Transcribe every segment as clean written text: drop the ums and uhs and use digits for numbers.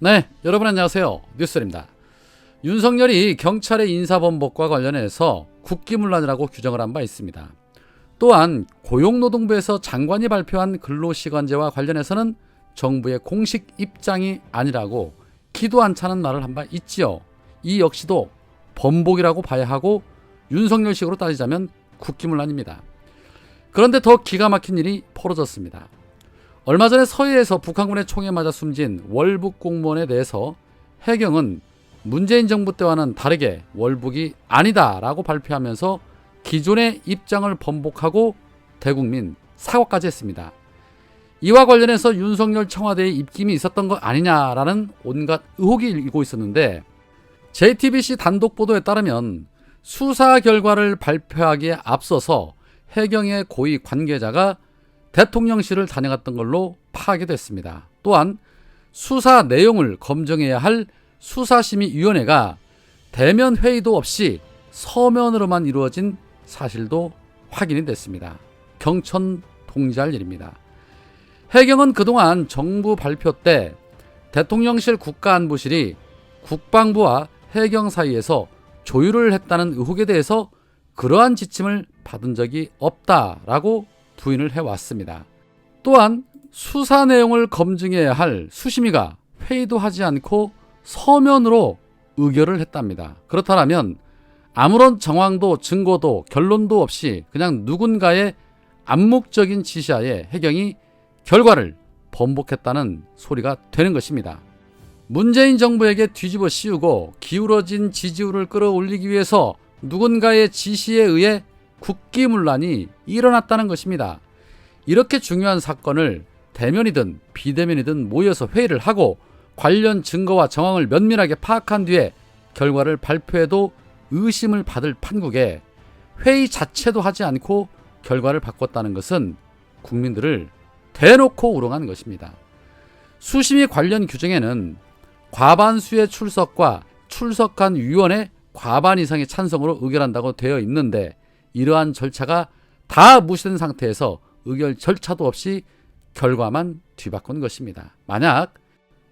네, 여러분 안녕하세요. 뉴스입니다. 윤석열이 경찰의 인사범벅과 관련해서 국기문란이라고 규정을 한 바 있습니다. 또한 고용노동부에서 장관이 발표한 근로시간제와 관련해서는 정부의 공식 입장이 아니라고 기도 안 차는 말을 한 바 있지요. 이 역시도 범벅이라고 봐야 하고 윤석열식으로 따지자면 국기문란입니다. 그런데 더 기가 막힌 일이 벌어졌습니다. 얼마 전에 서해에서 북한군의 총에 맞아 숨진 월북 공무원에 대해서 해경은 문재인 정부 때와는 다르게 월북이 아니다라고 발표하면서 기존의 입장을 번복하고 대국민 사과까지 했습니다. 이와 관련해서 윤석열 청와대에 입김이 있었던 거 아니냐라는 온갖 의혹이 일고 있었는데 JTBC 단독 보도에 따르면 수사 결과를 발표하기에 앞서서 해경의 고위 관계자가 대통령실을 다녀갔던 걸로 파악이 됐습니다. 또한 수사 내용을 검증해야 할 수사심의위원회가 대면 회의도 없이 서면으로만 이루어진 사실도 확인이 됐습니다. 경천 동지할 일입니다. 해경은 그동안 정부 발표 때 대통령실 국가안보실이 국방부와 해경 사이에서 조율을 했다는 의혹에 대해서 그러한 지침을 받은 적이 없다라고 부인을 해왔습니다. 또한 수사 내용을 검증해야 할 수심위가 회의도 하지 않고 서면으로 의결을 했답니다. 그렇다면 아무런 정황도 증거도 결론도 없이 그냥 누군가의 암묵적인 지시하에 해경이 결과를 번복했다는 소리가 되는 것입니다. 문재인 정부에게 뒤집어 씌우고 기울어진 지지율을 끌어올리기 위해서 누군가의 지시에 의해 국기문란이 일어났다는 것입니다. 이렇게 중요한 사건을 대면이든 비대면이든 모여서 회의를 하고 관련 증거와 정황을 면밀하게 파악한 뒤에 결과를 발표해도 의심을 받을 판국에 회의 자체도 하지 않고 결과를 바꿨다는 것은 국민들을 대놓고 우롱한 것입니다. 수심위 관련 규정에는 과반수의 출석과 출석한 위원의 과반 이상의 찬성으로 의결한다고 되어 있는데 이러한 절차가 다 무시된 상태에서 의결 절차도 없이 결과만 뒤바꾼 것입니다. 만약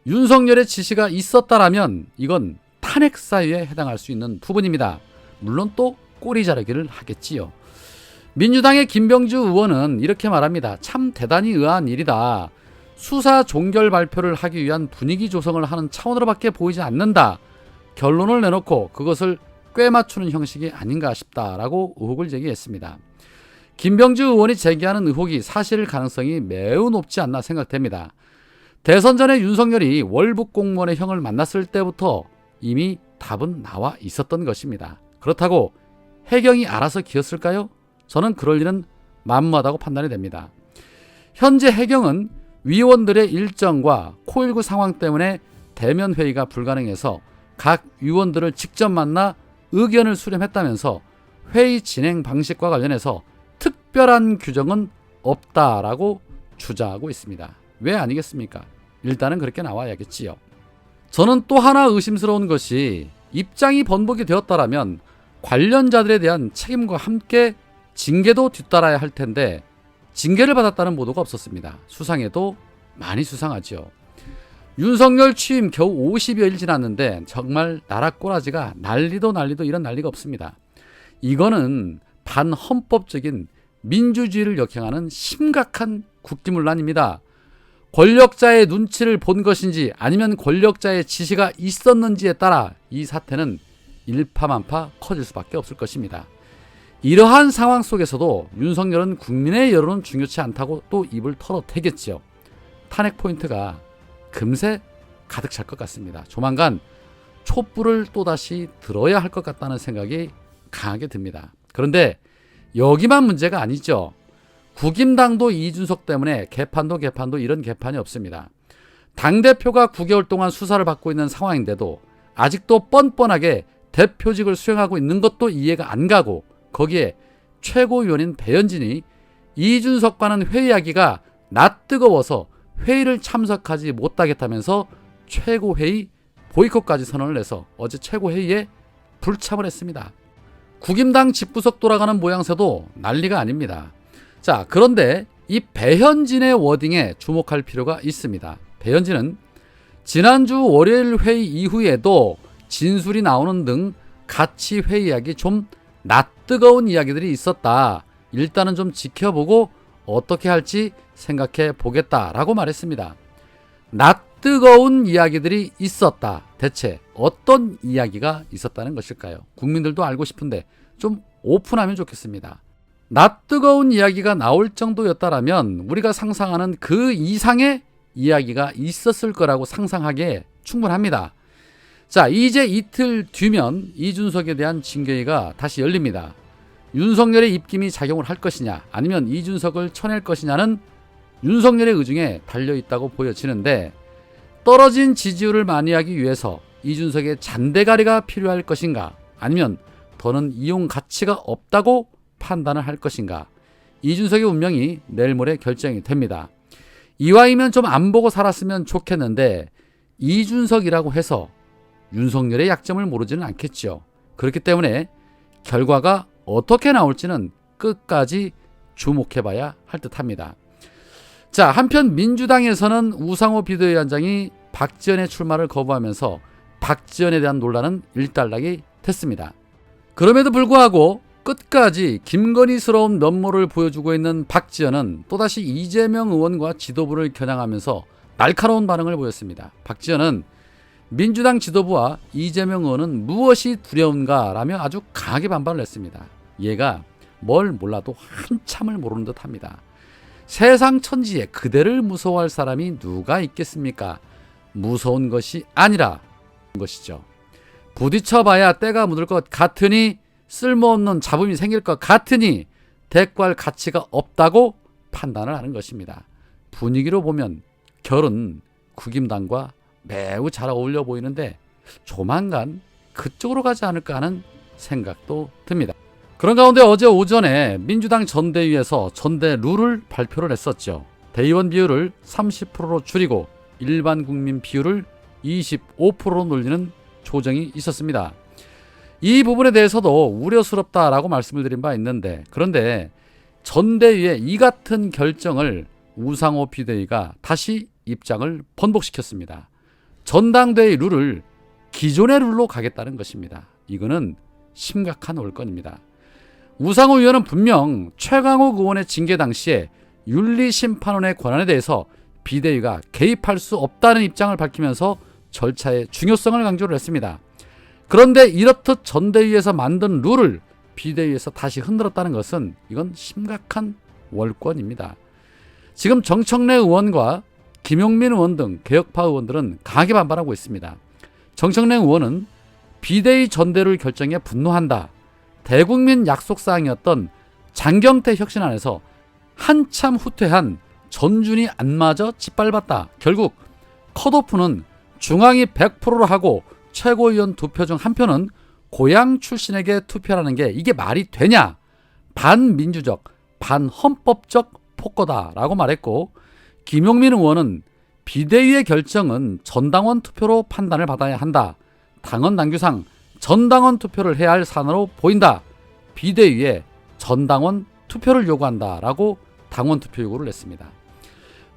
윤석열의 지시가 있었다라면 이건 탄핵 사유에 해당할 수 있는 부분입니다. 물론 또 꼬리 자르기를 하겠지요. 민주당의 김병주 의원은 이렇게 말합니다. 참 대단히 의아한 일이다. 수사 종결 발표를 하기 위한 분위기 조성을 하는 차원으로밖에 보이지 않는다. 결론을 내놓고 그것을 꿰맞추는 형식이 아닌가 싶다라고 의혹을 제기했습니다. 김병주 의원이 제기하는 의혹이 사실 가능성이 매우 높지 않나 생각됩니다. 대선 전에 윤석열이 월북 공무원의 형을 만났을 때부터 이미 답은 나와 있었던 것입니다. 그렇다고 해경이 알아서 기었을까요? 저는 그럴 일은 만무하다고 판단이 됩니다. 현재 해경은 위원들의 일정과 코일구 상황 때문에 대면 회의가 불가능해서 각 위원들을 직접 만나 의견을 수렴했다면서 회의 진행 방식과 관련해서 특별한 규정은 없다라고 주장하고 있습니다. 왜 아니겠습니까? 일단은 그렇게 나와야겠지요. 저는 또 하나 의심스러운 것이 입장이 번복이 되었다라면 관련자들에 대한 책임과 함께 징계도 뒤따라야 할 텐데 징계를 받았다는 보도가 없었습니다. 수상해도 많이 수상하죠. 윤석열 취임 겨우 50여일 지났는데 정말 나라 꼬라지가 난리도 이런 난리가 없습니다. 이거는 반헌법적인 민주주의를 역행하는 심각한 국기문란입니다. 권력자의 눈치를 본 것인지 아니면 권력자의 지시가 있었는지에 따라 이 사태는 일파만파 커질 수밖에 없을 것입니다. 이러한 상황 속에서도 윤석열은 국민의 여론은 중요치 않다고 또 입을 털어대겠지요. 탄핵 포인트가 금세 가득 찰 것 같습니다. 조만간 촛불을 또다시 들어야 할 것 같다는 생각이 강하게 듭니다. 그런데 여기만 문제가 아니죠. 국임당도 이준석 때문에 개판도 이런 개판이 없습니다. 당대표가 9개월 동안 수사를 받고 있는 상황인데도 아직도 뻔뻔하게 대표직을 수행하고 있는 것도 이해가 안 가고 거기에 최고위원인 배현진이 이준석과는 회의하기가 낯뜨거워서 회의를 참석하지 못하겠다면서 최고회의 보이콧까지 선언을 해서 어제 최고회의에 불참을 했습니다. 국임당 집구석 돌아가는 모양새도 난리가 아닙니다. 자, 그런데 이 배현진의 워딩에 주목할 필요가 있습니다. 배현진은 지난주 월요일 회의 이후에도 진술이 나오는 등 같이 회의하기 좀 낯뜨거운 이야기들이 있었다. 일단은 좀 지켜보고 어떻게 할지 생각해 보겠다라고 말했습니다. 낯뜨거운 이야기들이 있었다. 대체 어떤 이야기가 있었다는 것일까요? 국민들도 알고 싶은데 좀 오픈하면 좋겠습니다. 낯뜨거운 이야기가 나올 정도였다라면 우리가 상상하는 그 이상의 이야기가 있었을 거라고 상상하기에 충분합니다. 자, 이제 이틀 뒤면 이준석에 대한 징계위가 다시 열립니다. 윤석열의 입김이 작용을 할 것이냐 아니면 이준석을 쳐낼 것이냐는 윤석열의 의중에 달려있다고 보여지는데, 떨어진 지지율을 만회하기 위해서 이준석의 잔대가리가 필요할 것인가 아니면 더는 이용 가치가 없다고 판단을 할 것인가, 이준석의 운명이 내일 모레 결정이 됩니다. 이왕이면 좀 안 보고 살았으면 좋겠는데 이준석이라고 해서 윤석열의 약점을 모르지는 않겠죠. 그렇기 때문에 결과가 어떻게 나올지는 끝까지 주목해봐야 할 듯합니다. 자, 한편 민주당에서는 우상호 비대위원장이 박지원의 출마를 거부하면서 박지원에 대한 논란은 일단락이 됐습니다. 그럼에도 불구하고 끝까지 김건희스러운 면모를 보여주고 있는 박지원은 또다시 이재명 의원과 지도부를 겨냥하면서 날카로운 반응을 보였습니다. 박지원은 민주당 지도부와 이재명 의원은 무엇이 두려운가 라며 아주 강하게 반발을 했습니다. 얘가 뭘 몰라도 한참을 모르는 듯 합니다. 세상 천지에 그대를 무서워할 사람이 누가 있겠습니까? 무서운 것이 아니라 것이죠. 부딪혀봐야 때가 묻을 것 같으니, 쓸모없는 잡음이 생길 것 같으니 대꾸할 가치가 없다고 판단을 하는 것입니다. 분위기로 보면 결은 국임당과 매우 잘 어울려 보이는데 조만간 그쪽으로 가지 않을까 하는 생각도 듭니다. 그런 가운데 어제 오전에 민주당 전대위에서 전대 룰을 발표를 했었죠. 대의원 비율을 30%로 줄이고 일반 국민 비율을 25%로 늘리는 조정이 있었습니다. 이 부분에 대해서도 우려스럽다라고 말씀을 드린 바 있는데, 그런데 전대위의 이 같은 결정을 우상호 비대위가 다시 입장을 번복시켰습니다. 전당대회 룰을 기존의 룰로 가겠다는 것입니다. 이거는 심각한 올건입니다. 우상호 의원은 분명 최강욱 의원의 징계 당시에 윤리심판원의 권한에 대해서 비대위가 개입할 수 없다는 입장을 밝히면서 절차의 중요성을 강조를 했습니다. 그런데 이렇듯 전대위에서 만든 룰을 비대위에서 다시 흔들었다는 것은 이건 심각한 월권입니다. 지금 정청래 의원과 김용민 의원 등 개혁파 의원들은 강하게 반발하고 있습니다. 정청래 의원은 비대위 전대룰 결정에 분노한다. 대국민 약속사항이었던 장경태 혁신안에서 한참 후퇴한 전준이 안마저 짓밟았다. 결국 컷오프는 중앙이 100%로 하고 최고위원 2표 중 1표는 고향 출신에게 투표하는 게 이게 말이 되냐? 반민주적, 반헌법적 폭거다라고 말했고, 김용민 의원은 비대위의 결정은 전당원 투표로 판단을 받아야 한다. 당헌 당규상 전당원 투표를 해야 할 사안으로 보인다. 비대위에 전당원 투표를 요구한다라고 당원 투표 요구를 했습니다.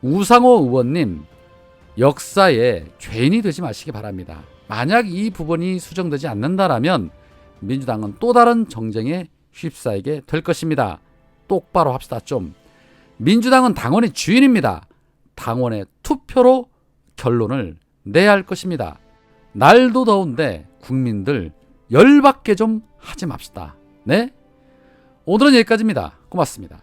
우상호 의원님, 역사에 죄인이 되지 마시기 바랍니다. 만약 이 부분이 수정되지 않는다라면 민주당은 또 다른 정쟁에 휩싸이게 될 것입니다. 똑바로 합시다 좀. 민주당은 당원의 주인입니다. 당원의 투표로 결론을 내야 할 것입니다. 날도 더운데 국민들 열받게 좀 하지 맙시다. 네? 오늘은 여기까지입니다. 고맙습니다.